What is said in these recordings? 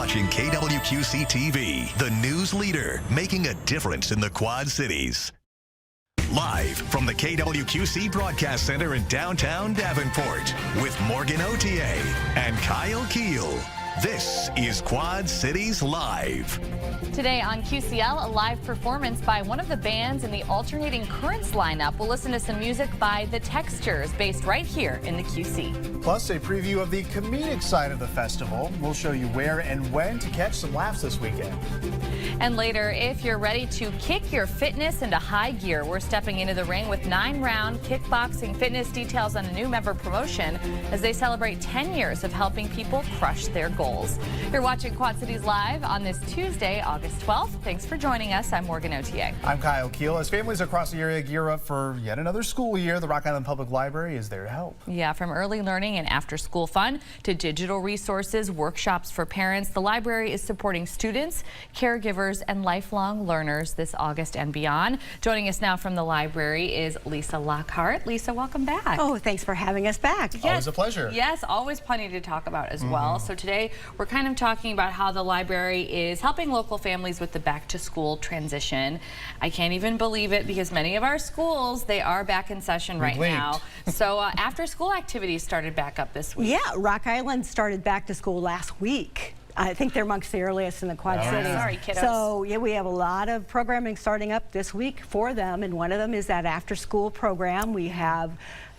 watching KWQC TV, the news leader, making a difference in the Quad Cities. Live from the KWQC Broadcast Center in downtown Davenport with Morgan Otier and Kyle Keel. This is Quad Cities Live. Today on QCL, a live performance by one of the bands in the Alternating Currents lineup. We'll listen to some music by The Textures, based right here in the QC. Plus, a preview of the comedic side of the festival. We'll show you where and when to catch some laughs this weekend. And later, if you're ready to kick your fitness into high gear, we're stepping into the ring with 9-round kickboxing fitness. Details on a new member promotion as they celebrate 10 years of helping people crush their goals. You're watching Quad Cities Live on this Tuesday, August 12th. Thanks for joining us. I'm Morgan Otier. I'm Kyle Keel. As families across the area gear up for yet another school year, the Rock Island Public Library is there to help. Yeah, from early learning and after-school fun to digital resources, workshops for parents, the library is supporting students, caregivers, and lifelong learners this August and beyond. Joining us now from the library is Lisa Lockhart. Lisa, welcome back. Oh, thanks for having us back. Yes. Always a pleasure. Yes, always plenty to talk about as well. So today we're kind of talking about how the library is helping local families with the back-to-school transition. I can't even believe it because many of our schools, they are back in session right now. So after-school activities started back up this week. Yeah, Rock Island started back to school last week. I think they're amongst the earliest in the Quad Cities. Sorry, kiddos. So yeah, we have a lot of programming starting up this week for them, and one of them is that after-school program. We have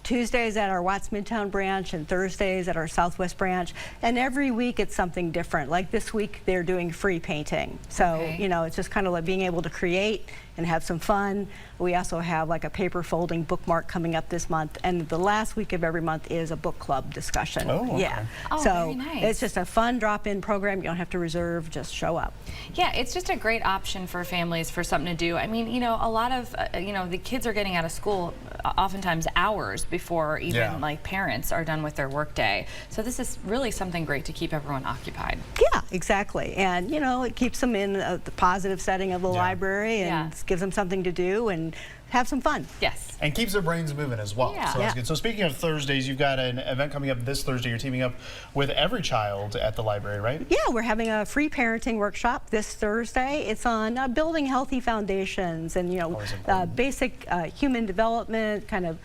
Tuesdays at our Watts Midtown branch and Thursdays at our Southwest branch, and every week it's something different. Like this week they're doing free painting, so you know, it's just kind of like being able to create and have some fun. We also have like a paper folding bookmark coming up this month, and the last week of every month is a book club discussion. Oh, okay. Yeah. Oh, So very nice. it's just a fun drop-in program. You don't have to reserve, just show up. Yeah, it's just a great option for families for something to do. I mean, you know, a lot of, you know, the kids are getting out of school oftentimes hours before even like parents are done with their workday. So this is really something great to keep everyone occupied. Yeah, exactly. And, you know, it keeps them in the positive setting of the library and gives them something to do and have some fun. Yes. And keeps their brains moving as well. Yeah. So that's good. So speaking of Thursdays, you've got an event coming up this Thursday. You're teaming up with Every Child at the library, right? Yeah, we're having a free parenting workshop this Thursday. It's on building healthy foundations and, you know, basic human development, kind of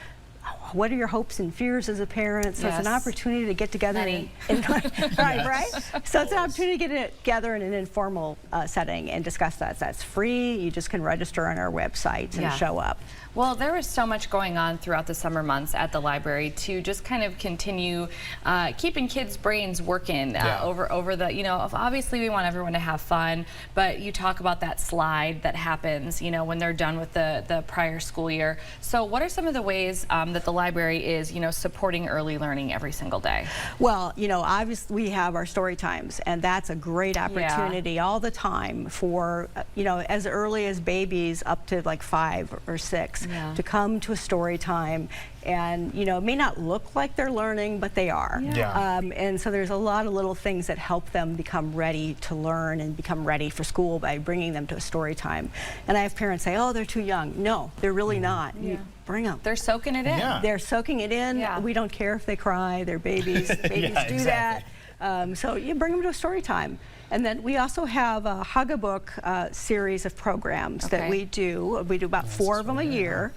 what are your hopes and fears as a parent? So it's an opportunity to get together right? So it's an opportunity to get together in an informal setting and discuss that. That's free. You just can register on our website and show up. Well, there was so much going on throughout the summer months at the library to just kind of continue keeping kids' brains working over the, you know, obviously we want everyone to have fun, but you talk about that slide that happens, you know, when they're done with the prior school year. So what are some of the ways that the library is, you know, supporting early learning every single day? Well, you know, obviously we have our story times, and that's a great opportunity all the time for, you know, as early as babies up to like 5 or 6 to come to a story time. And, you know, it may not look like they're learning, but they are. And so there's a lot of little things that help them become ready to learn and become ready for school by bringing them to a story time. And I have parents say, oh, they're too young. No, they're really not. You bring them. They're soaking it in. They're soaking it in. We don't care if they cry. They're babies. Babies do that. So you bring them to a story time. And then we also have a Hug-a-Book series of programs that we do. We do about 4 of them a year.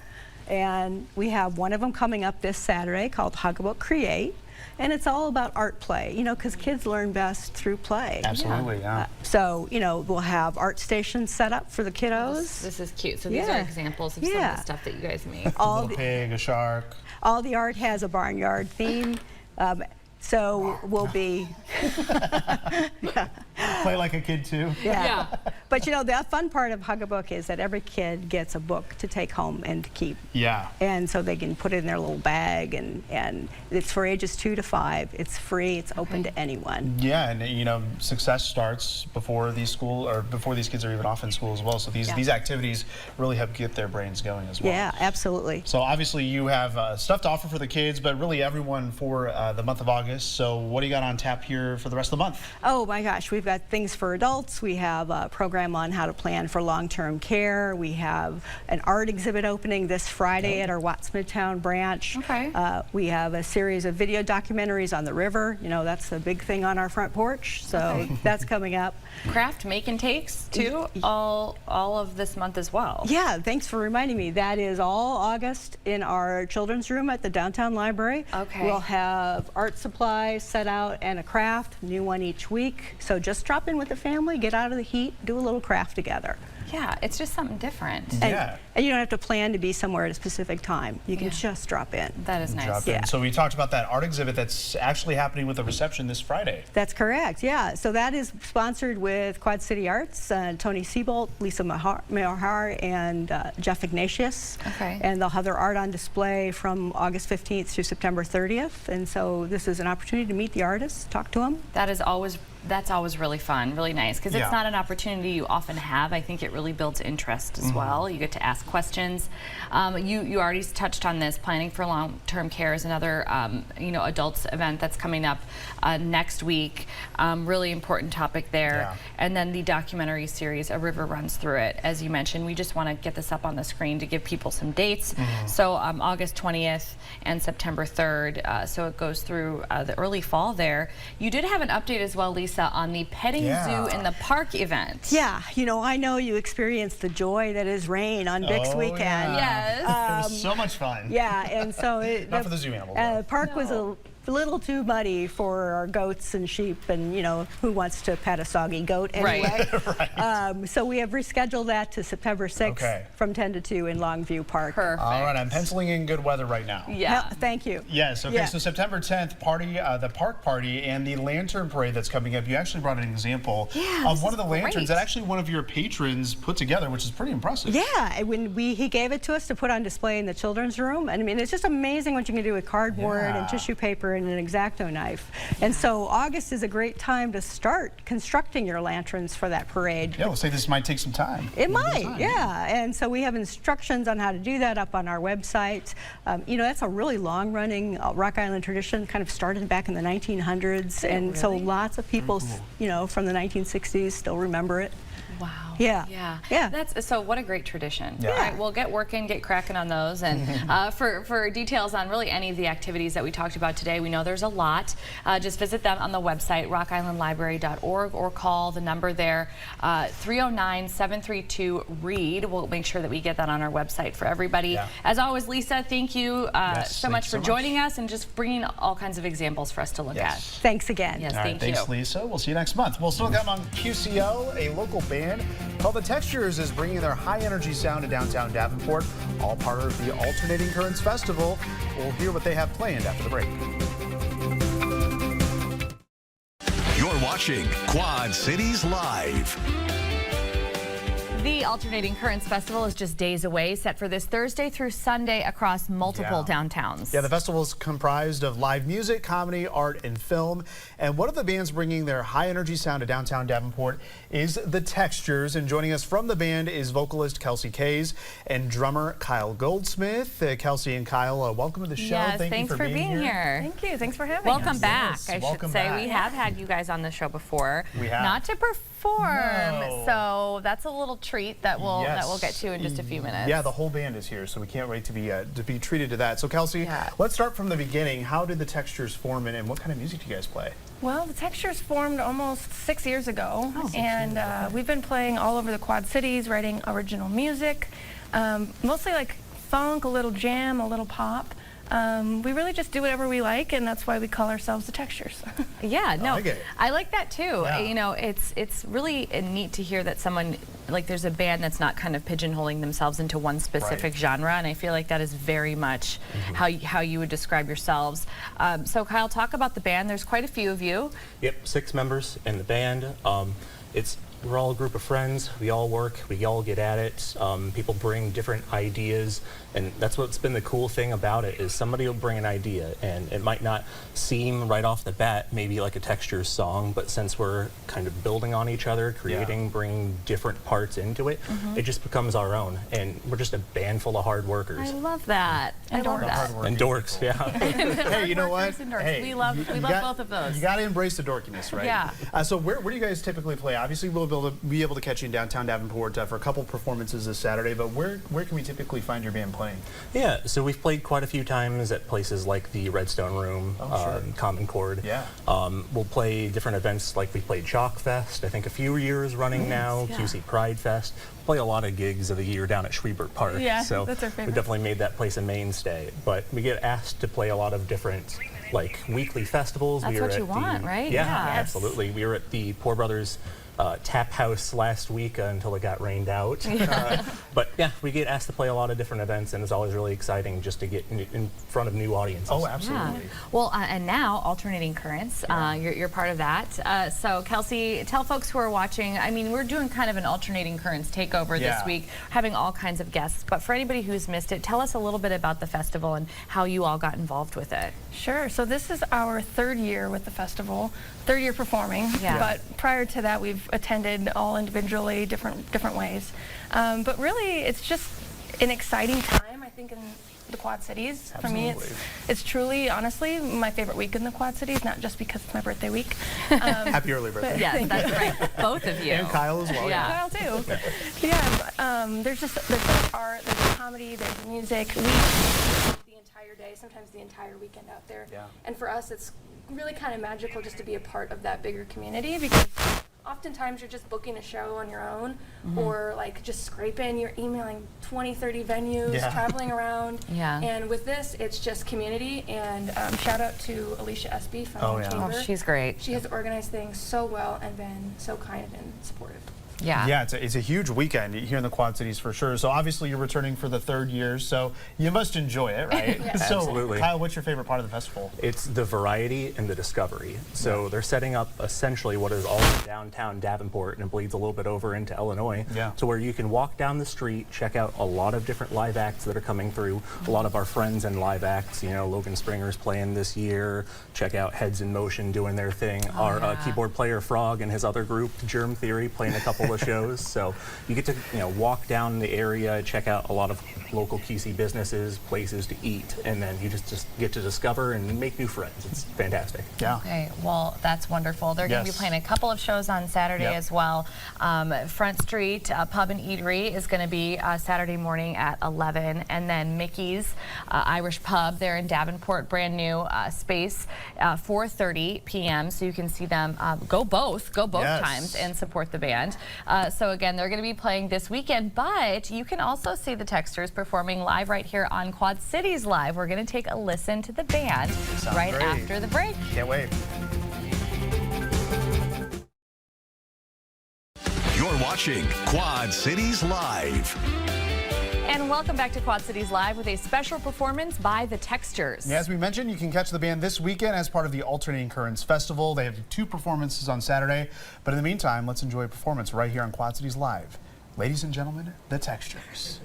And we have one of them coming up this Saturday called Hug-a-Book Create. And it's all about art play, you know, because kids learn best through play. Absolutely, so, you know, we'll have art stations set up for the kiddos. This is cute. So these are examples of some of the stuff that you guys make. A little pig, a shark. All the art has a barnyard theme. So we'll be play like a kid too. But you know, the fun part of Hug-a-Book is that every kid gets a book to take home and to keep. And so they can put it in their little bag, and it's for ages 2 to 5. It's free. It's open to anyone. And you know, success starts before these kids are even off in school as well. So these activities really help get their brains going as well. Yeah, absolutely. So obviously you have stuff to offer for the kids, but really everyone for the month of August. So what do you got on tap here for the rest of the month? Oh my gosh, we've got things for adults. We have a program program on how to plan for long-term care. We have an art exhibit opening this Friday at our Watts Midtown branch. Okay. We have a series of video documentaries on the river. You know, that's a big thing on our front porch, so that's coming up. Craft make and takes too, all of this month as well. Yeah, thanks for reminding me. That is all August in our children's room at the downtown library. Okay. We'll have art supplies set out and a craft, new one each week. So just drop in with the family, get out of the heat, do a little craft together. Yeah, it's just something different. Yeah. And you don't have to plan to be somewhere at a specific time. You can just drop in. That is nice. Drop in. Yeah. So we talked about that art exhibit that's actually happening with a reception this Friday. That's correct, yeah. So that is sponsored with Quad City Arts, Tony Siebold, Lisa Mahar, and Jeff Ignatius. Okay. And they'll have their art on display from August 15th through September 30th. And so this is an opportunity to meet the artists, talk to them. That's always really fun, really nice, because Yeah. it's not an opportunity you often have. I think it really builds interest as well. You get to ask questions. You already touched on this. Planning for long-term care is another adults event that's coming up next week. Really important topic there. Yeah. And then the documentary series, A River Runs Through It. As you mentioned, we just want to get this up on the screen to give people some dates. So August 20th and September 3rd. So it goes through the early fall there. You did have an update as well, Lisa, on the petting zoo in the park event. Yeah, you know, I know you experienced the joy that is rain on Bix weekend. Yes. It was so much fun. Yeah, and so Not for the zoo animals, though. park was a little too muddy for our goats and sheep, and you know, who wants to pet a soggy goat anyway? Right. So we have rescheduled that to September 6th from 10 to 2 in Longview Park. Perfect. All right, I'm penciling in good weather right now. Yeah. Thank you. Yes, okay, Yeah. so September 10th, the park party and the lantern parade that's coming up. You actually brought an example of one of the lanterns that actually one of your patrons put together, which is pretty impressive. Yeah, when he gave it to us to put on display in the children's room. And I mean, it's just amazing what you can do with cardboard and tissue paper and an X-Acto knife. And so August is a great time to start constructing your lanterns for that parade. Yeah, we'll say this might take some time. It might, yeah. And so we have instructions on how to do that up on our website. You know, that's a really long-running Rock Island tradition, kind of started back in the 1900s. And so lots of people, you know, from the 1960s still remember it. Wow. Yeah. Yeah. Yeah. That's so. What a great tradition. Yeah. All right, we'll get working, get cracking on those, and for details on really any of the activities that we talked about today, we know there's a lot. Just visit them on the website rockislandlibrary.org or call the number there 309-732-READ. We'll make sure that we get that on our website for everybody. Yeah. As always, Lisa, thank you so much for so joining us and just bringing all kinds of examples for us to look at. Thanks again. Yes, All right, thank thanks, you. Lisa. We'll see you next month. We'll still come on QCO. A local band called The Textures is bringing their high-energy sound to downtown Davenport, all part of the Alternating Currents Festival. We'll hear what they have planned after the break. You're watching Quad Cities Live. The Alternating Currents Festival is just days away, set for this Thursday through Sunday across multiple downtowns. Yeah, the festival is comprised of live music, comedy, art, and film. And one of the bands bringing their high-energy sound to downtown Davenport is The Textures. And joining us from the band is vocalist Kelsey Kays and drummer Kyle Goldsmith. Kelsey and Kyle, welcome to the show. Yes, Thank thanks you for being here. Thank you. Thanks for having us. Welcome back, Yes, I welcome should say. back. We have had you guys on the show before. We have. Not to perform, No. so that's a little treat that we'll get to in just a few minutes. Yeah, the whole band is here, so we can't wait to be treated to that. So Kelsey, let's start from the beginning. How did The Textures form, and what kind of music do you guys play? Well, the Textures formed almost 6 years ago, and we've been playing all over the Quad Cities, writing original music, mostly like funk, a little jam, a little pop. We really just do whatever we like, and that's why we call ourselves The Textures. Yeah, no, I like like that too. Yeah. You know, it's really neat to hear that someone, like there's a band that's not kind of pigeonholing themselves into one specific genre, and I feel like that is very much how you would describe yourselves. So Kyle, talk about the band. There's quite a few of you. Yep, 6 members in the band. We're all a group of friends. We all work. We all get at it. People bring different ideas, and that's what's been the cool thing about it is somebody will bring an idea, and it might not seem right off the bat maybe like a Textures song, but since we're kind of building on each other, creating, bringing different parts into it, it just becomes our own, and we're just a band full of hard workers. I love that. I love that. And dorks, yeah. Hey, you know what? We love both of those. You got to embrace the dorkiness, right? Yeah. So where do you guys typically play? Obviously, Louisville be able to catch you in downtown Davenport for a couple performances this Saturday, but where can we typically find your band playing? Yeah, so we've played quite a few times at places like the Redstone Room, Common Chord. Yeah. We'll play different events like we played Chalk Fest, I think a few years running now, QC Pride Fest. Play a lot of gigs of the year down at Schwiebert Park. Yeah, so that's our favorite. we definitely made that place a mainstay. But we get asked to play a lot of different like weekly festivals. That's what you want, right? Yeah, Yes. absolutely. We were at the Poor Brothers Tap House last week until it got rained out. But yeah, we get asked to play a lot of different events, and it's always really exciting just to get in front of new audiences. Oh, absolutely. Yeah. Well, and now Alternating Currents, you're part of that. So Kelsey, tell folks who are watching, I mean, we're doing kind of an Alternating Currents takeover this week, having all kinds of guests. But for anybody who's missed it, tell us a little bit about the festival and how you all got involved with it. Sure. So this is our third year with the festival, third year performing. Yeah. But prior to that, we've attended all individually, different ways. But really, it's just an exciting time, I think, in the Quad Cities. Absolutely. For me, it's truly, honestly, my favorite week in the Quad Cities, not just because it's my birthday week. Happy early birthday. Yes, that's right. Both of you. And Kyle as well. Yeah. Kyle too. Yeah, there's art, there's comedy, there's music. We the entire day, sometimes the entire weekend out there. Yeah. And for us, it's really kind of magical just to be a part of that bigger community, because oftentimes you're just booking a show on your own, or like just scraping, you're emailing 20, 30 venues, traveling around. Yeah. And with this, it's just community, and shout out to Alicia Espy from the Chamber. Oh, she's great. She has organized things so well and been so kind and supportive. Yeah. Yeah, it's a huge weekend here in the Quad Cities for sure. So obviously you're returning for the third year, so you must enjoy it, right? So, Absolutely. Kyle, what's your favorite part of the festival? It's the variety and the discovery. So they're setting up essentially what is all of downtown Davenport, and it bleeds a little bit over into Illinois, to where you can walk down the street, check out a lot of different live acts that are coming through. A lot of our friends and live acts, you know, Logan Springer's playing this year. Check out Heads in Motion doing their thing. Our keyboard player Frog and his other group, Germ Theory, playing a couple of shows. So you get to, you know, walk down the area, check out a lot of local QC businesses, places to eat, and then you just get to discover and make new friends. It's fantastic. Yeah. Okay, well, that's wonderful. They're going to be playing a couple of shows on Saturday as well. Front Street Pub and Eatery is going to be Saturday morning at 11, and then Mickey's Irish Pub there in Davenport, brand new space, 4:30 p.m. So you can see them go both times and support the band. So again, they're going to be playing this weekend, but you can also see the Texters performing live right here on Quad Cities Live. We're going to take a listen to the band right after the break. Can't wait. You're watching Quad Cities Live. And welcome back to Quad Cities Live with a special performance by the Texters. Yeah, as we mentioned, you can catch the band this weekend as part of the Alternating Currents Festival. They have 2 performances on Saturday, but in the meantime, let's enjoy a performance right here on Quad Cities Live. Ladies and gentlemen, the Textures.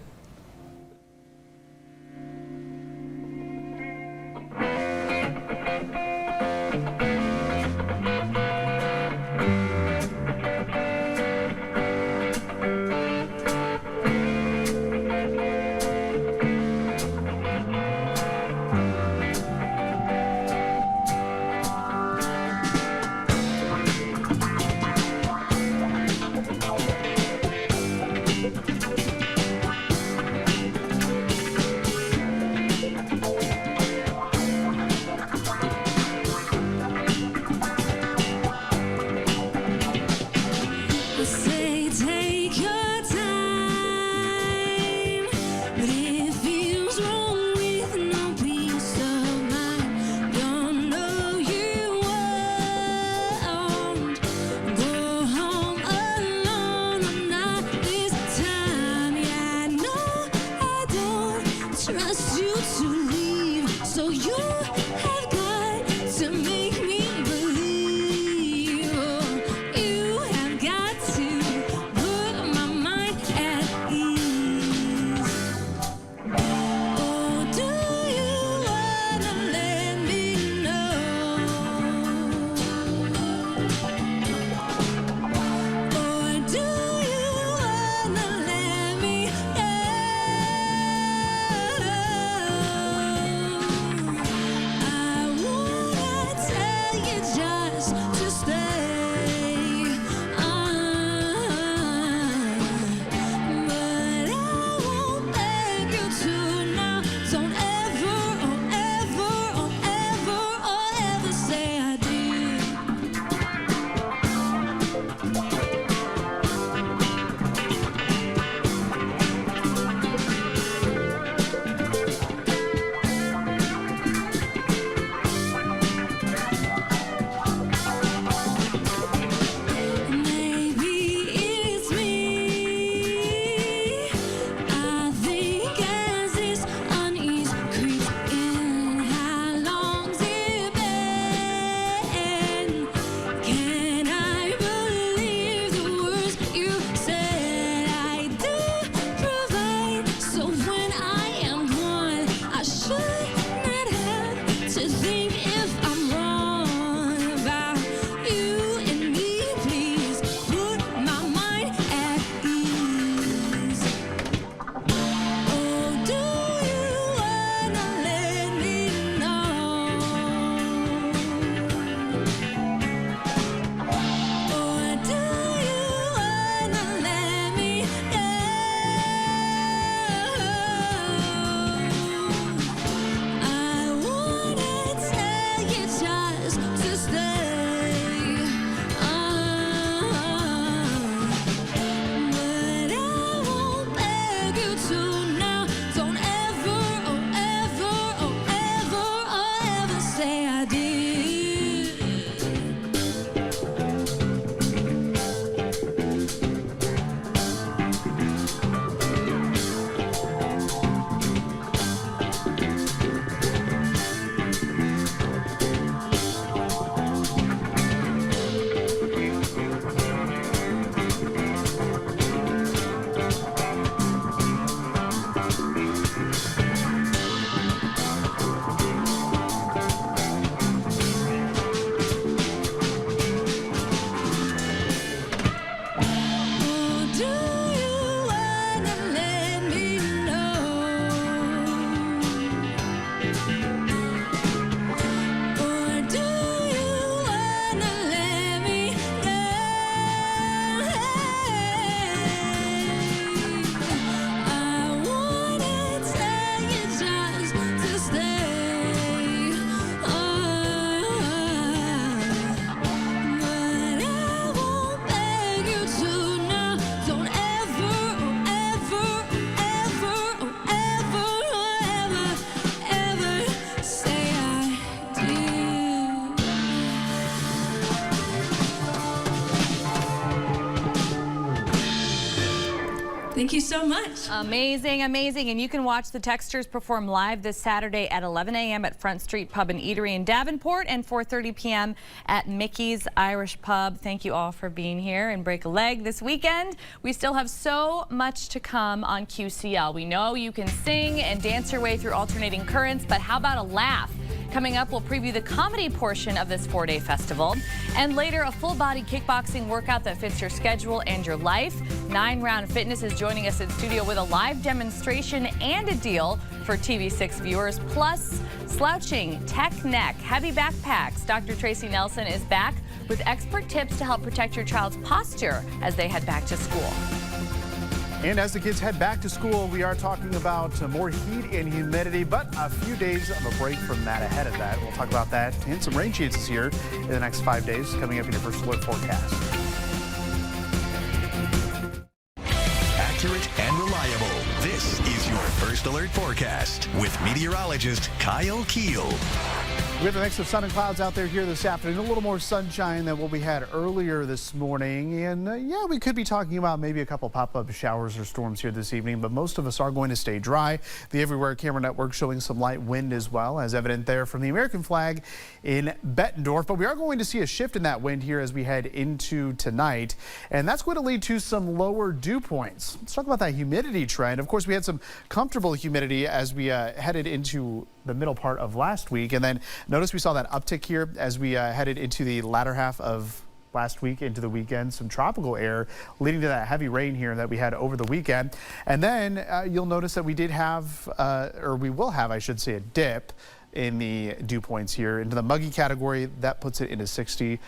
Thank you so much. Amazing, amazing. And you can watch the Textures perform live this Saturday at 11 a.m. at Front Street Pub and Eatery in Davenport and 4:30 p.m. at Mickey's Irish Pub. Thank you all for being here and break a leg this weekend. We still have so much to come on QCL. We know you can sing and dance your way through alternating currents, but how about a laugh? Coming up, we'll preview the comedy portion of this 4-day festival. And later, a full-body kickboxing workout that fits your schedule and your life. 9 Round Fitness is joining us in studio with a live demonstration and a deal for TV6 viewers. Plus, slouching, tech neck, heavy backpacks. Dr. Tracy Nelson is back with expert tips to help protect your child's posture as they head back to school. And as the kids head back to school, we are talking about more heat and humidity, but a few days of a break from that ahead of that. We'll talk about that and some rain chances here in the next 5 days coming up in your First Alert forecast. Accurate and reliable. This is your First Alert forecast with meteorologist Kyle Keel. We have a mix of sun and clouds out there here this afternoon. A little more sunshine than what we had earlier this morning. And yeah, we could be talking about maybe a couple pop-up showers or storms here this evening, but most of us are going to stay dry. The Everywhere Camera Network showing some light wind as well, as evident there from the American flag in Bettendorf. But we are going to see a shift in that wind here as we head into tonight. And that's going to lead to some lower dew points. Let's talk about that humidity trend. Of course, we had some comfortable humidity as we headed into the middle part of last week, and then notice we saw that uptick here as we headed into the latter half of last week into the weekend. Some tropical air leading to that heavy rain here that we had over the weekend. And then you'll notice that we did have, or we will have, I should say, a dip in the dew points here into the muggy category. That puts it into 60.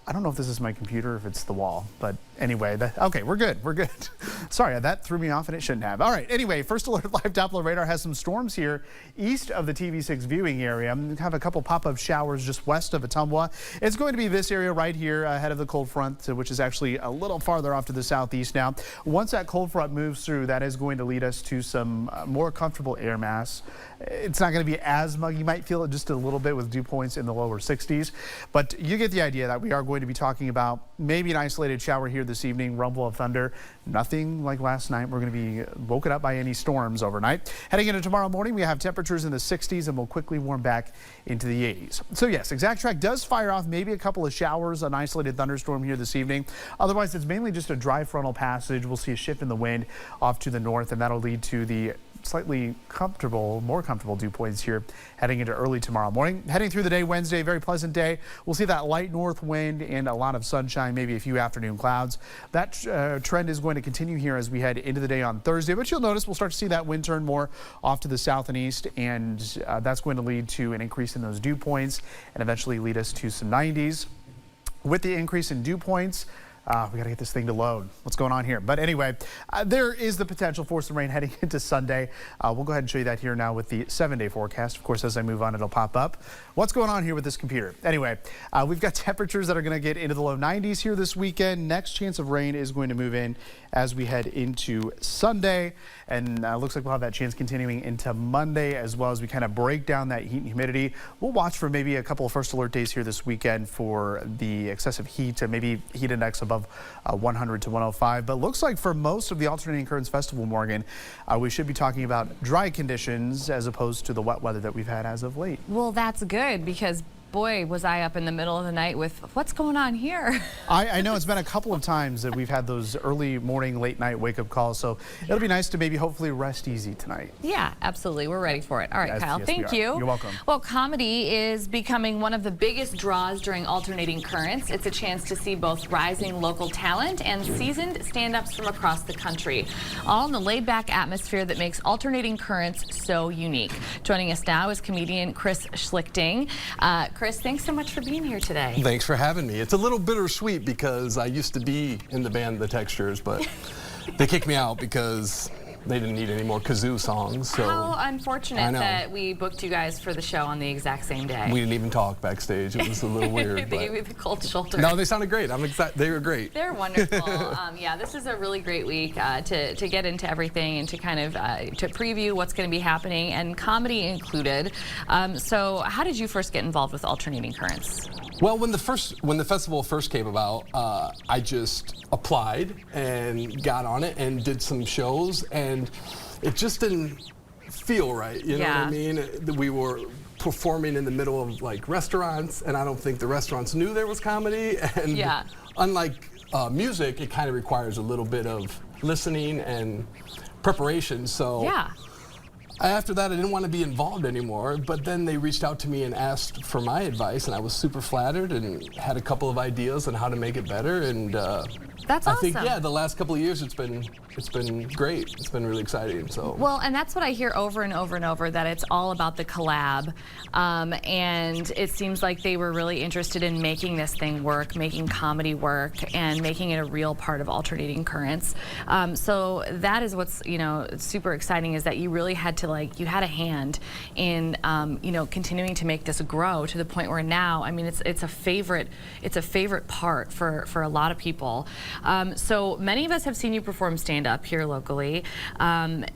I don't know if this is my computer or if it's the wall, but anyway, okay, we're good. We're good. Sorry, that threw me off and it shouldn't have. All right, anyway, First Alert Live Doppler radar has some storms here east of the TV6 viewing area. We have a couple pop-up showers just west of Ottumwa. It's going to be this area right here ahead of the cold front, which is actually a little farther off to the southeast now. Once that cold front moves through, that is going to lead us to some more comfortable air mass. It's not going to be as muggy. You might feel it just a little bit with dew points in the lower 60s, but you get the idea that we are going to be talking about maybe an isolated shower here this evening, rumble of thunder. Nothing like last night. We're going to be woken up by any storms overnight. Heading into tomorrow morning, we have temperatures in the 60s and we'll quickly warm back into the 80s. So yes, Exact Track does fire off maybe a couple of showers, an isolated thunderstorm here this evening. Otherwise, it's mainly just a dry frontal passage. We'll see a shift in the wind off to the north, and that'll lead to the slightly comfortable, more comfortable dew points here heading into early tomorrow morning. Heading through the day, Wednesday, very pleasant day. We'll see that light north wind and a lot of sunshine, maybe a few afternoon clouds. That trend is going to continue here as we head into the day on Thursday, but you'll notice we'll start to see that wind turn more off to the south and east, and that's going to lead to an increase in those dew points and eventually lead us to some 90s. With the increase in dew points, we got to get this thing to load. What's going on here? But anyway, there is the potential for some rain heading into Sunday. We'll go ahead and show you that here now with the 7-day forecast. Of course, as I move on, it'll pop up. What's going on here with this computer? Anyway, we've got temperatures that are going to get into the low 90s here this weekend. Next chance of rain is going to move in as we head into Sunday. And looks like we'll have that chance continuing into Monday as well as we kind of break down that heat and humidity. We'll watch for maybe a couple of First Alert days here this weekend for the excessive heat and maybe heat index above 100 to 105. But looks like for most of the Alternating Currents Festival, Morgan, we should be talking about dry conditions as opposed to the wet weather that we've had as of late. Well, that's good because boy, was I up in the middle of the night with what's going on here. I know it's been a couple of times that we've had those early morning, late night wake up calls. So it'll be nice to maybe hopefully rest easy tonight. Yeah, absolutely. We're ready for it. All right, Kyle, thank you. You're welcome. Well, comedy is becoming one of the biggest draws during Alternating Currents. It's a chance to see both rising local talent and seasoned stand-ups from across the country, all in the laid-back atmosphere that makes Alternating Currents so unique. Joining us now is comedian Chris Schlichting. Chris, thanks so much for being here today. Thanks for having me. It's a little bittersweet because I used to be in the band The Textures, but they kicked me out because they didn't need any more kazoo songs. So how unfortunate that we booked you guys for the show on the exact same day. We didn't even talk backstage. It was a little weird. They gave you the cold shoulder. No, they sounded great. I'm excited. They were great. They're wonderful. Yeah, this is a really great week to get into everything and to kind of to preview what's going to be happening, and comedy included. So how did you first get involved with Alternating Currents? Well, when the festival first came about, I just applied and got on it and did some shows, and it just didn't feel right. You know what I mean? We were performing in the middle of like restaurants, and I don't think the restaurants knew there was comedy. And unlike music, it kind of requires a little bit of listening and preparation. So after that, I didn't want to be involved anymore, but then they reached out to me and asked for my advice, and I was super flattered and had a couple of ideas on how to make it better. And that's I awesome. think, the last couple of years it's been great. It's been really exciting. So well, and that's what I hear over and over and over, that it's all about the collab, and it seems like they were really interested in making this thing work, making comedy work, and making it a real part of Alternating Currents. So that is what's super exciting, is that you really had to you had a hand in continuing to make this grow to the point where now, I mean, it's a favorite part for a lot of people. So many of us have seen you perform stand-up here locally.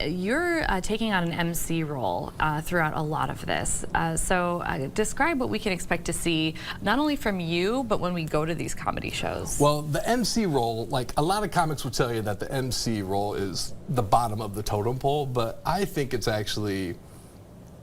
You're taking on an MC role throughout a lot of this. So describe what we can expect to see, not only from you, but when we go to these comedy shows. Well, the MC role, like a lot of comics would tell you that the MC role is the bottom of the totem pole, but I think it's actually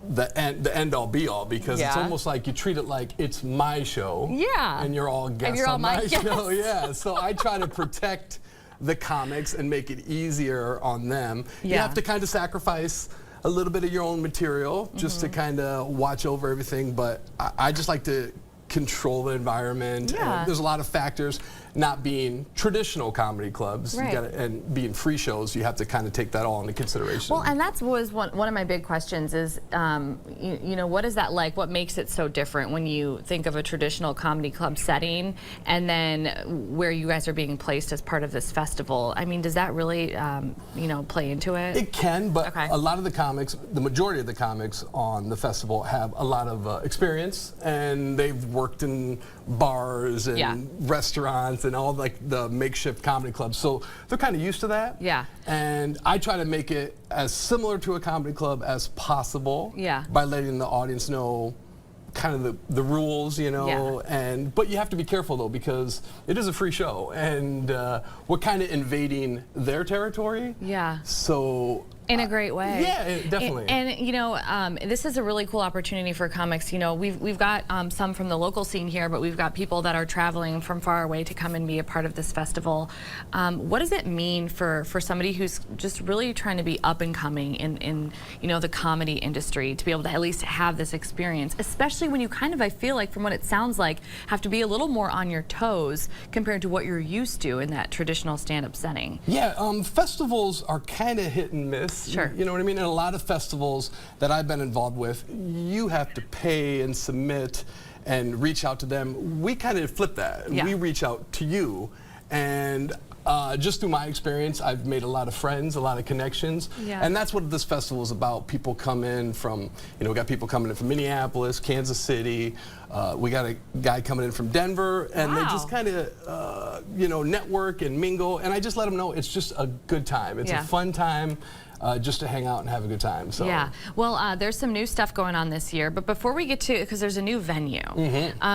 the end all be all, because it's almost like you treat it like it's my show. And you're all guests on my show. So I try to protect the comics and make it easier on them. You have to kind of sacrifice a little bit of your own material just to kind of watch over everything, but I just like to control the environment. And there's a lot of factors. Not being traditional comedy clubs and being free shows, you have to kind of take that all into consideration. Well, and that was one of my big questions is, what is that like? What makes it so different when you think of a traditional comedy club setting and then where you guys are being placed as part of this festival? I mean, does that really, play into it? It can, but a lot of the comics, the majority of the comics on the festival have a lot of experience, and they've worked in bars and restaurants and all like the makeshift comedy clubs, so they're kind of used to that. And I try to make it as similar to a comedy club as possible by letting the audience know kind of the rules, but you have to be careful though, because it is a free show, and we're kind of invading their territory. So in a great way. Yeah, definitely. And this is a really cool opportunity for comics. We've got some from the local scene here, but we've got people that are traveling from far away to come and be a part of this festival. What does it mean for somebody who's just really trying to be up and coming in the comedy industry to be able to at least have this experience, especially when you kind of, I feel like from what it sounds like, have to be a little more on your toes compared to what you're used to in that traditional stand-up setting? Festivals are kind of hit and miss. You know what I mean? And a lot of festivals that I've been involved with, you have to pay and submit and reach out to them. We kind of flip that. We reach out to you, and just through my experience, I've made a lot of friends, a lot of connections, and that's what this festival is about. People come in from, we got people coming in from Minneapolis, Kansas City, we got a guy coming in from Denver, and they just kind of, network and mingle, and I just let them know it's just a good time. It's a fun time. Just to hang out and have a good time. So. Well, there's some new stuff going on this year, but before we get to, because there's a new venue,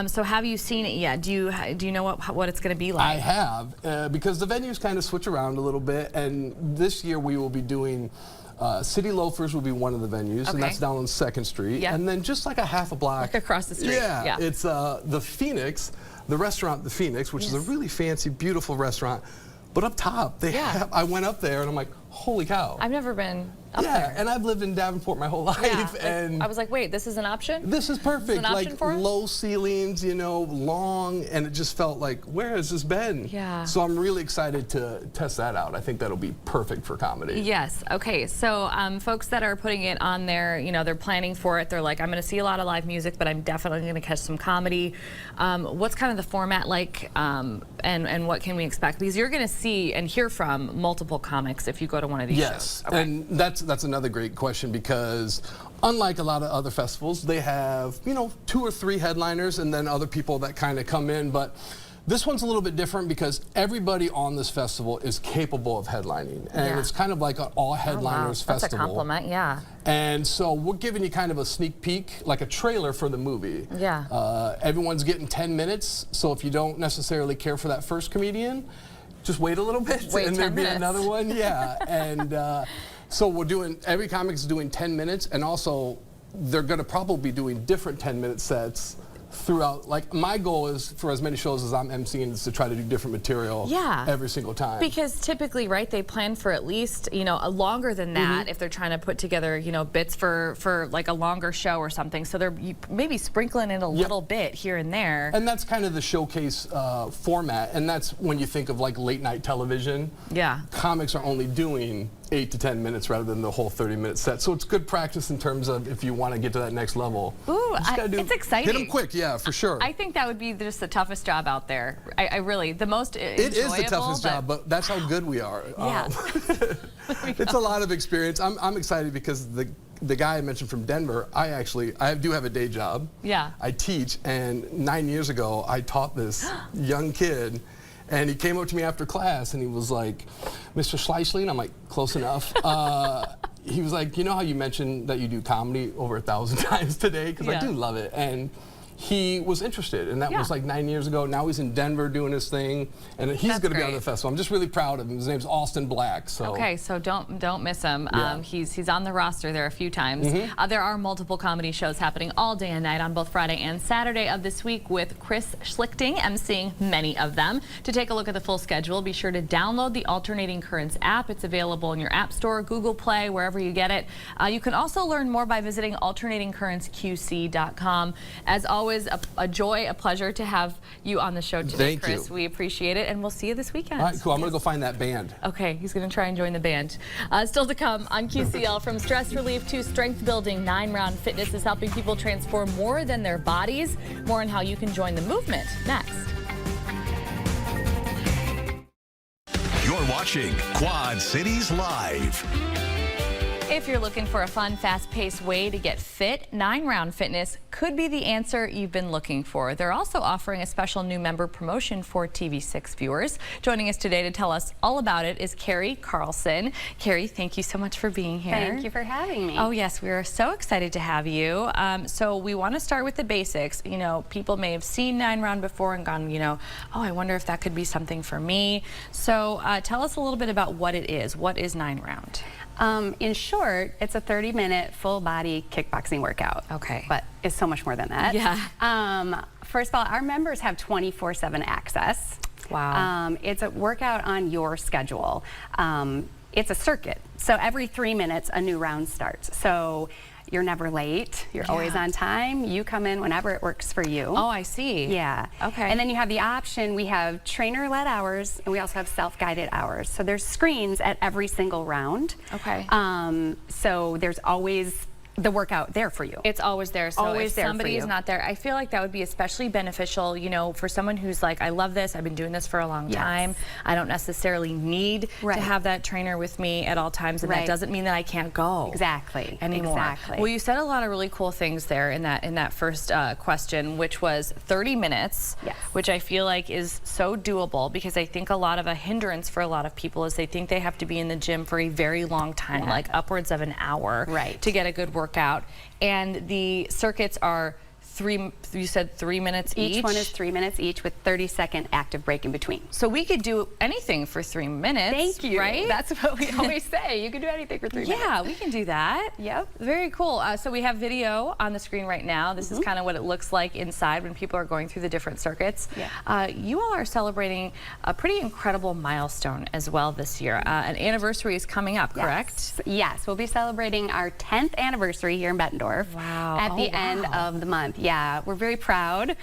so have you seen it yet? Do you know what it's going to be like? I have, because the venues kind of switch around a little bit, and this year we will be doing City Loafers will be one of the venues, and that's down on 2nd Street, and then just like a half a block across the street. It's the Phoenix, the restaurant The Phoenix, which is a really fancy, beautiful restaurant. But up top, they have, I went up there and I'm like, holy cow. I've never been up there. And I've lived in Davenport my whole life. And I was like, wait, this is an option? This is perfect. This is an option for us? Low ceilings, long, and it just felt like, where has this been? So I'm really excited to test that out. I think that'll be perfect for comedy. Yes. Okay. So folks that are putting it on there, they're planning for it. They're like, I'm going to see a lot of live music, but I'm definitely going to catch some comedy. What's kind of the format like, and what can we expect? Because you're going to see and hear from multiple comics if you go to one of these shows. And that's another great question, because unlike a lot of other festivals, they have 2 or 3 headliners and then other people that kind of come in, but This one's a little bit different because everybody on this festival is capable of headlining. And it's kind of like an all headliners festival. That's a compliment, yeah. And so we're giving you kind of a sneak peek, like a trailer for the movie. Yeah. Everyone's getting 10 minutes, so if you don't necessarily care for that first comedian, just wait a little bit Wait and 10 there'll be minutes. another one. Yeah. And so we're doing, every comic is doing 10 minutes, and also they're going to probably be doing different 10-minute sets throughout. Like, my goal is for as many shows as I'm emceeing is to try to do different material every single time. Because typically, right, they plan for at least, you know, a longer than that if they're trying to put together, you know, bits for like a longer show or something. So they're maybe sprinkling in a little bit here and there. And that's kind of the showcase format. And that's when you think of like late night television. Yeah. Comics are only doing 8 to 10 minutes rather than the whole 30-minute set. So it's good practice in terms of if you want to get to that next level. Ooh, it's exciting. Get them quick, yeah, for sure. I think that would be just the toughest job out there. I really, the most enjoyable. It is the toughest job, but that's how good we are. Yeah. It's a lot of experience. I'm excited because the guy I mentioned from Denver, I do have a day job. Yeah. I teach, and 9 years ago, I taught this young kid. And he came up to me after class and he was like, Mr. Schleichling, and I'm like, close enough. He was like, you know how you mentioned that you do comedy over 1,000 times today? Because I do love it. And he was interested, and that was like 9 years ago. Now he's in Denver doing his thing, and he's going to be on the festival. I'm just really proud of him. His name's Austin Black. So. Okay, so don't miss him. Yeah. He's on the roster there a few times. There are multiple comedy shows happening all day and night on both Friday and Saturday of this week, with Chris Schlichting emceeing many of them. To take a look at the full schedule, be sure to download the Alternating Currents app. It's available in your App Store, Google Play, wherever you get it. You can also learn more by visiting alternatingcurrentsqc.com. As always, a joy, a pleasure to have you on the show today, Chris. Thank you. We appreciate it, and we'll see you this weekend. All right, cool. I'm going to go find that band. Okay, he's going to try and join the band. Still to come on QCL, from stress relief to strength building, 9 Round Fitness is helping people transform more than their bodies. More on how you can join the movement next. You're watching Quad Cities Live. If you're looking for a fun, fast-paced way to get fit, 9 Round Fitness could be the answer you've been looking for. They're also offering a special new member promotion for TV6 viewers. Joining us today to tell us all about it is Carrie Carlson. Carrie, thank you so much for being here. Thank you for having me. Oh yes, we are so excited to have you. So we want to start with the basics. You know, people may have seen 9 Round before and gone, you know, oh, I wonder if that could be something for me. So tell us a little bit about what it is. What is 9 Round? In short, it's a 30-minute full-body kickboxing workout. Okay. But it's so much more than that. Yeah. First of all, our members have 24/7 access. Wow. It's a workout on your schedule. It's a circuit. So every 3 minutes, a new round starts. So you're never late. You're always on time. You come in whenever it works for you. Oh, I see. Yeah. Okay. And then you have the option, we have trainer-led hours, and we also have self-guided hours. So there's screens at every single round. Okay. So there's always the workout there for you. It's always there. So always if there somebody for is you. not there, I feel like that would be especially beneficial, you know, for someone who's like, I love this, I've been doing this for a long time. I don't necessarily need to have that trainer with me at all times, and that doesn't mean that I can't go. Exactly. Anymore. Exactly. Well, you said a lot of really cool things there in that first question, which was 30 minutes, which I feel like is so doable, because I think a lot of a hindrance for a lot of people is they think they have to be in the gym for a very long time, like upwards of an hour, to get a good workout. And the circuits are you said 3 minutes each? Each one is 3 minutes each with 30-second active break in between. So we could do anything for 3 minutes. Thank you. Right? That's what we always say. You can do anything for 3 minutes. Yeah, we can do that. Yep. Very cool. So we have video on the screen right now. This is kind of what it looks like inside when people are going through the different circuits. Yeah. You all are celebrating a pretty incredible milestone as well this year. An anniversary is coming up, correct? Yes, we'll be celebrating our 10th anniversary here in Bettendorf at the end of the month. Yeah, we're very proud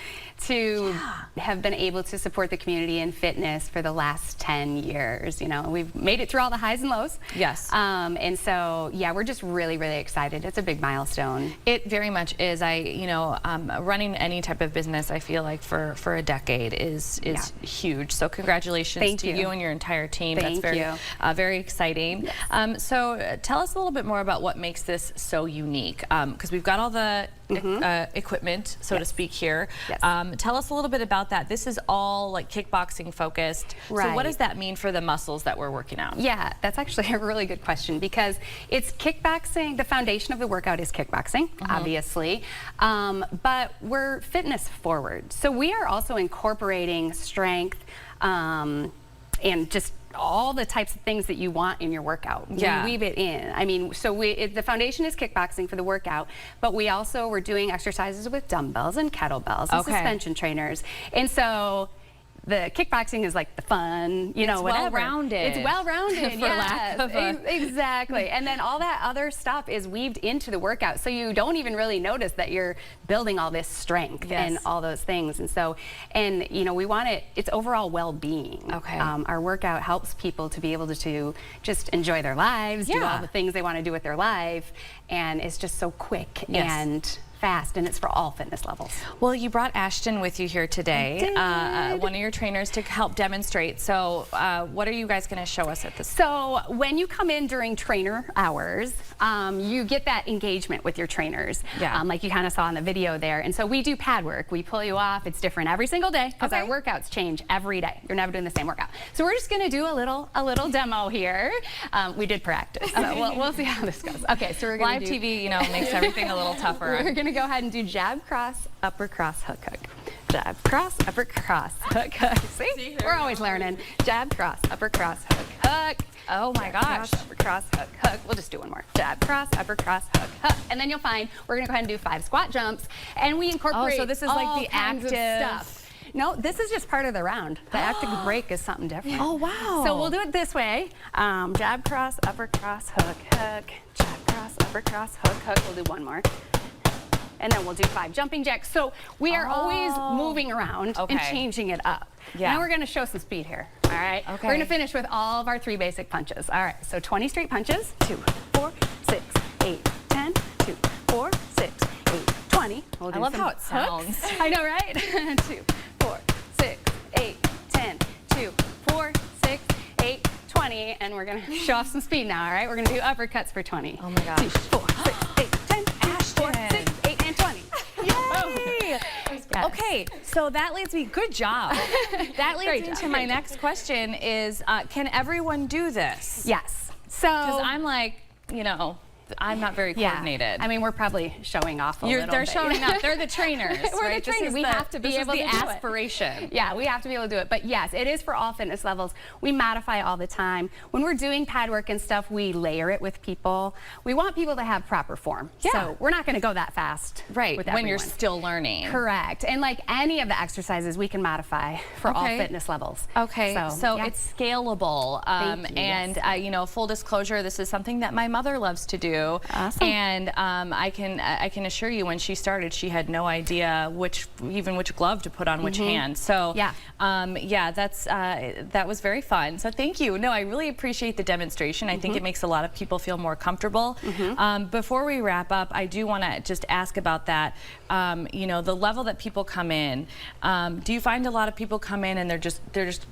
to have been able to support the community in fitness for the last 10 years. You know, we've made it through all the highs and lows. Yes. And so, yeah, we're just really, really excited. It's a big milestone. It very much is. Running any type of business, I feel like for a decade is huge. So congratulations to you and your entire team. Thank That's very exciting. Yes. So tell us a little bit more about what makes this so unique, because we've got all the equipment, so to speak here. Yes. Tell us a little bit about that. This is all like kickboxing focused. Right. So what does that mean for the muscles that we're working out? Yeah, that's actually a really good question because it's kickboxing. The foundation of the workout is kickboxing, obviously, but we're fitness forward. So we are also incorporating strength and just all the types of things that you want in your workout. Yeah. We weave it in. I mean, so the foundation is kickboxing for the workout, but we're doing exercises with dumbbells and kettlebells and suspension trainers. And so the kickboxing is like the fun, you know, whatever. Well-rounded. It's well-rounded, for lack of exactly. And then all that other stuff is weaved into the workout, so you don't even really notice that you're building all this strength and all those things. And so, and you know, we want it's overall well-being. Okay. Our workout helps people to be able to just enjoy their lives, do all the things they want to do with their life, and it's just so quick and fast, and it's for all fitness levels. Well, you brought Ashton with you here today, one of your trainers, to help demonstrate. So what are you guys going to show us at this? So when you come in during trainer hours, you get that engagement with your trainers, like you kind of saw in the video there. And so we do pad work. We pull you off. It's different every single day because our workouts change every day. You're never doing the same workout. So we're just going to do a little demo here. We did practice, so we'll see how this goes. Okay, so we're going to live TV, you know, makes everything a little tougher. We're going to go ahead and do jab, cross, upper, cross, hook, hook. Jab, cross, upper, cross, hook, hook. See? We're always learning. Jab, cross, upper, cross, hook, hook. Oh my gosh. Cross, upper, cross, hook, hook. We'll just do one more. Jab, cross, upper, cross, hook, hook. And then you'll find we're going to go ahead and do 5 squat jumps. And we incorporate so this is like the active stuff. No, this is just part of the round. The active break is something different. Oh, wow. So we'll do it this way. Jab, cross, upper, cross, hook, hook. Jab, cross, upper, cross, hook, hook. We'll do one more. And then we'll do 5 jumping jacks. So we are always moving around and changing it up. Now we're going to show some speed here. All right. We're going to finish with all of our 3 basic punches. All right. So 20 straight punches. 2, 4, 6, 8, 10. 2, 4, 6, 8, 20. We'll do I love how it sounds. I know, right? 2, 4, 6, 8, 10. 2, 4, 6, 8, 20. And we're going to show off some speed now. All right. We're going to do uppercuts for 20. Oh my gosh. 2, 4, 6, 8, 10. 2, 4, 6, 8, and 20. Yay! Okay, so that leads me, good job. That leads into my next question is, can everyone do this? Yes. So, because I'm like, you know, I'm not very coordinated. I mean, we're probably showing off a little They're bit. showing up. They're the trainers. We're the trainers. We have to be able to do it. This is the aspiration. Yeah, we have to be able to do it. But yes, it is for all fitness levels. We modify all the time. When we're doing pad work and stuff, we layer it with people. We want people to have proper form. Yeah. So we're not going to go that fast. Right, with when you're everyone. still learning. Correct. And like any of the exercises, we can modify for all fitness levels. Okay, so it's scalable. Thank you, you know, full disclosure, this is something that my mother loves to do. Awesome. And I can assure you, when she started, she had no idea which glove to put on which hand. So that was very fun. So thank you. No, I really appreciate the demonstration. I think it makes a lot of people feel more comfortable. Before we wrap up, I do want to just ask about that. You know, the level that people come in. Do you find a lot of people come in and they're just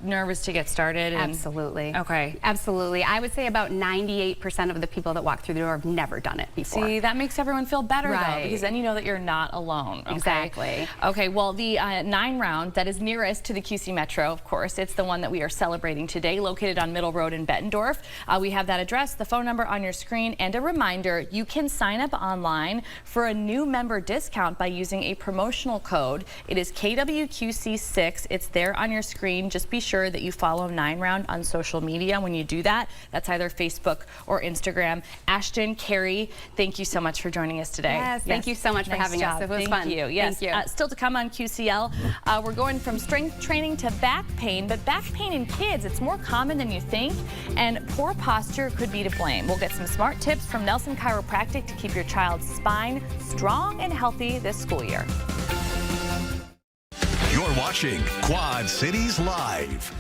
nervous to get started? And Absolutely. Okay. Absolutely. I would say about 98% of the people that walk through the door have never done it before. See, that makes everyone feel better, though, Right. because then you know that you're not alone. Okay? Exactly. Okay, well, the 9 round that is nearest to the QC Metro, of course, it's the one that we are celebrating today, located on Middle Road in Bettendorf. We have that address, the phone number on your screen, and a reminder, you can sign up online for a new member discount by using a promotional code. It is KWQC6. It's there on your screen. Just be sure that you follow 9 round on social media when you do that. That's either Facebook or Instagram. Ashton, Carrie, thank you so much for joining us today. Yes, thank you so much for having us. It was fun. Thank you. Yes. Thank you. Still to come on QCL, we're going from strength training to back pain, but back pain in kids, it's more common than you think, and poor posture could be to blame. We'll get some smart tips from Nelson Chiropractic to keep your child's spine strong and healthy this school year. You're watching Quad Cities Live.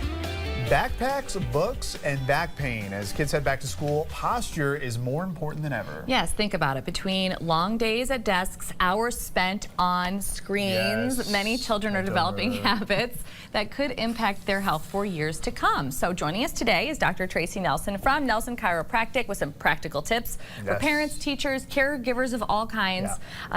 Backpacks, books, and back pain. As kids head back to school, posture is more important than ever. Yes, think about it. Between long days at desks, hours spent on screens, many children are developing habits that could impact their health for years to come. So joining us today is Dr. Tracy Nelson from Nelson Chiropractic with some practical tips for parents, teachers, caregivers of all kinds.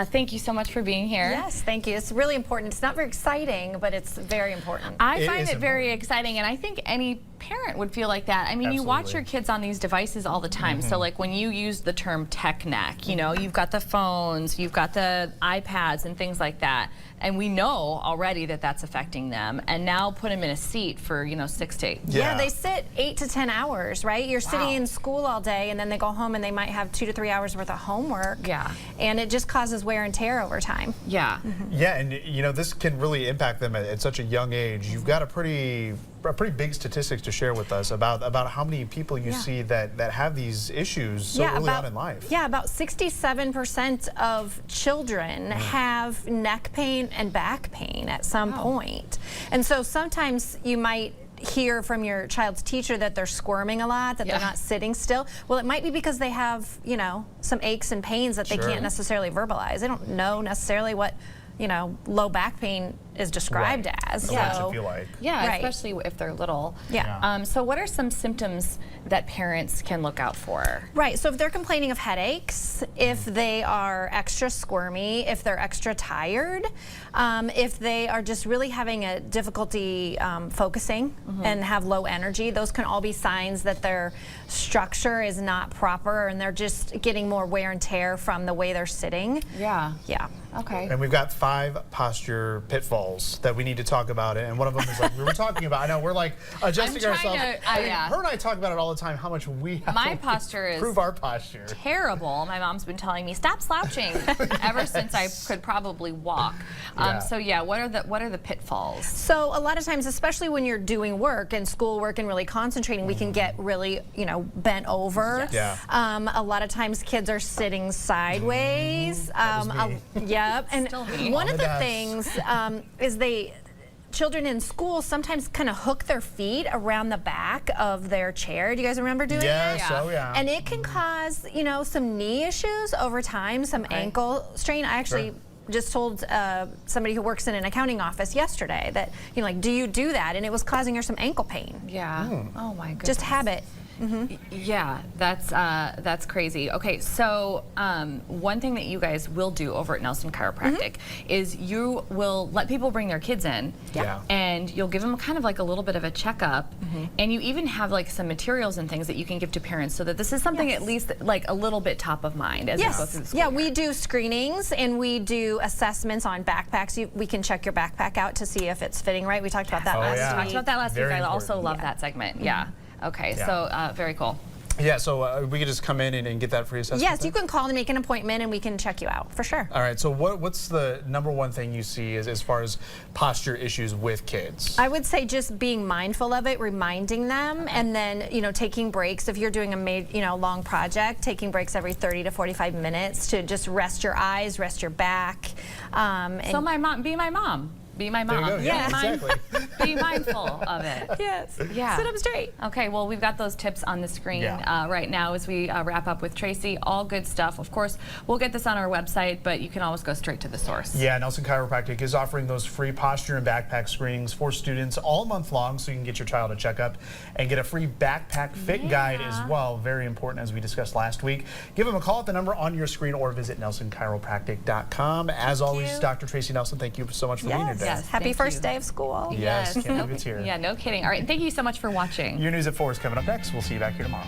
Thank you so much for being here. Yes, thank you. It's really important. It's not very exciting, but it's very important. I find it very exciting, and I think any parent would feel like that. I mean, you watch your kids on these devices all the time. So like when you use the term tech neck, you know, you've got the phones, you've got the iPads and things like that. And we know already that that's affecting them. And now put them in a seat for, you know, 6 to 8. Yeah, they sit 8 to 10 hours, right? You're sitting in school all day, and then they go home and they might have 2 to 3 hours worth of homework. Yeah. And it just causes wear and tear over time. Yeah. Yeah, and you know, this can really impact them at such a young age. You've got a pretty big statistics to share with us about how many people you see that have these issues so early on in life. Yeah, about 67% of children have neck pain and back pain at some point. And so sometimes you might hear from your child's teacher that they're squirming a lot, that they're not sitting still. Well, it might be because they have, you know, some aches and pains that they can't necessarily verbalize. They don't know necessarily what, you know, low back pain is described as. What does it feel like? Yeah, especially if they're little. Yeah. So what are some symptoms that parents can look out for? Right, so if they're complaining of headaches, if they are extra squirmy, if they're extra tired, if they are just really having a difficulty focusing and have low energy, those can all be signs that their structure is not proper and they're just getting more wear and tear from the way they're sitting. Yeah. Yeah. Okay. And we've got 5 posture pitfalls that we need to talk about, and one of them is like we were talking about. I know we're like adjusting ourselves. Her and I talk about it all the time. How much we have My to posture is improve our posture. Terrible. My mom's been telling me stop slouching ever since I could probably walk. So yeah, what are the pitfalls? So a lot of times, especially when you're doing work and schoolwork and really concentrating, we can get really, you know, bent over. A lot of times kids are sitting sideways. Yep. And one of the things is children in school sometimes kind of hook their feet around the back of their chair. Do you guys remember doing that? Yes, And it can cause, you know, some knee issues over time, some ankle strain. I actually just told somebody who works in an accounting office yesterday that, you know, like, do you do that? And it was causing her some ankle pain. Yeah. Oh my goodness. Just habit. Yeah, that's crazy. Okay, so one thing that you guys will do over at Nelson Chiropractic is you will let people bring their kids in, and you'll give them kind of like a little bit of a checkup, and you even have like some materials and things that you can give to parents so that this is something at least like a little bit top of mind as we go through the school year. We do screenings and we do assessments on backpacks. We can check your backpack out to see if it's fitting right. We talked about that last week. We talked about that last week. I also love that segment. Okay, so very cool. Yeah, so we could just come in and get that free assessment? Yes, you can call and make an appointment and we can check you out, for sure. All right, so what's the #1 thing you see as far as posture issues with kids? I would say just being mindful of it, reminding them, and then, you know, taking breaks. If you're doing a long project, taking breaks every 30 to 45 minutes to just rest your eyes, rest your back. So be my mom. Be my mom. There you go. Yeah, exactly. Be mindful of it. Yes. Yeah. Sit up straight. Okay, well, we've got those tips on the screen right now as we wrap up with Tracy. All good stuff. Of course, we'll get this on our website, but you can always go straight to the source. Yeah, Nelson Chiropractic is offering those free posture and backpack screenings for students all month long, so you can get your child a checkup and get a free backpack fit guide as well. Very important, as we discussed last week. Give them a call at the number on your screen or visit nelsonchiropractic.com. As always, Dr. Tracy Nelson, thank you so much for being here today. Yes, happy first day of school. Yes, can't believe it's here. Yeah, no kidding. All right, thank you so much for watching. Your News at 4 is coming up next. We'll see you back here tomorrow.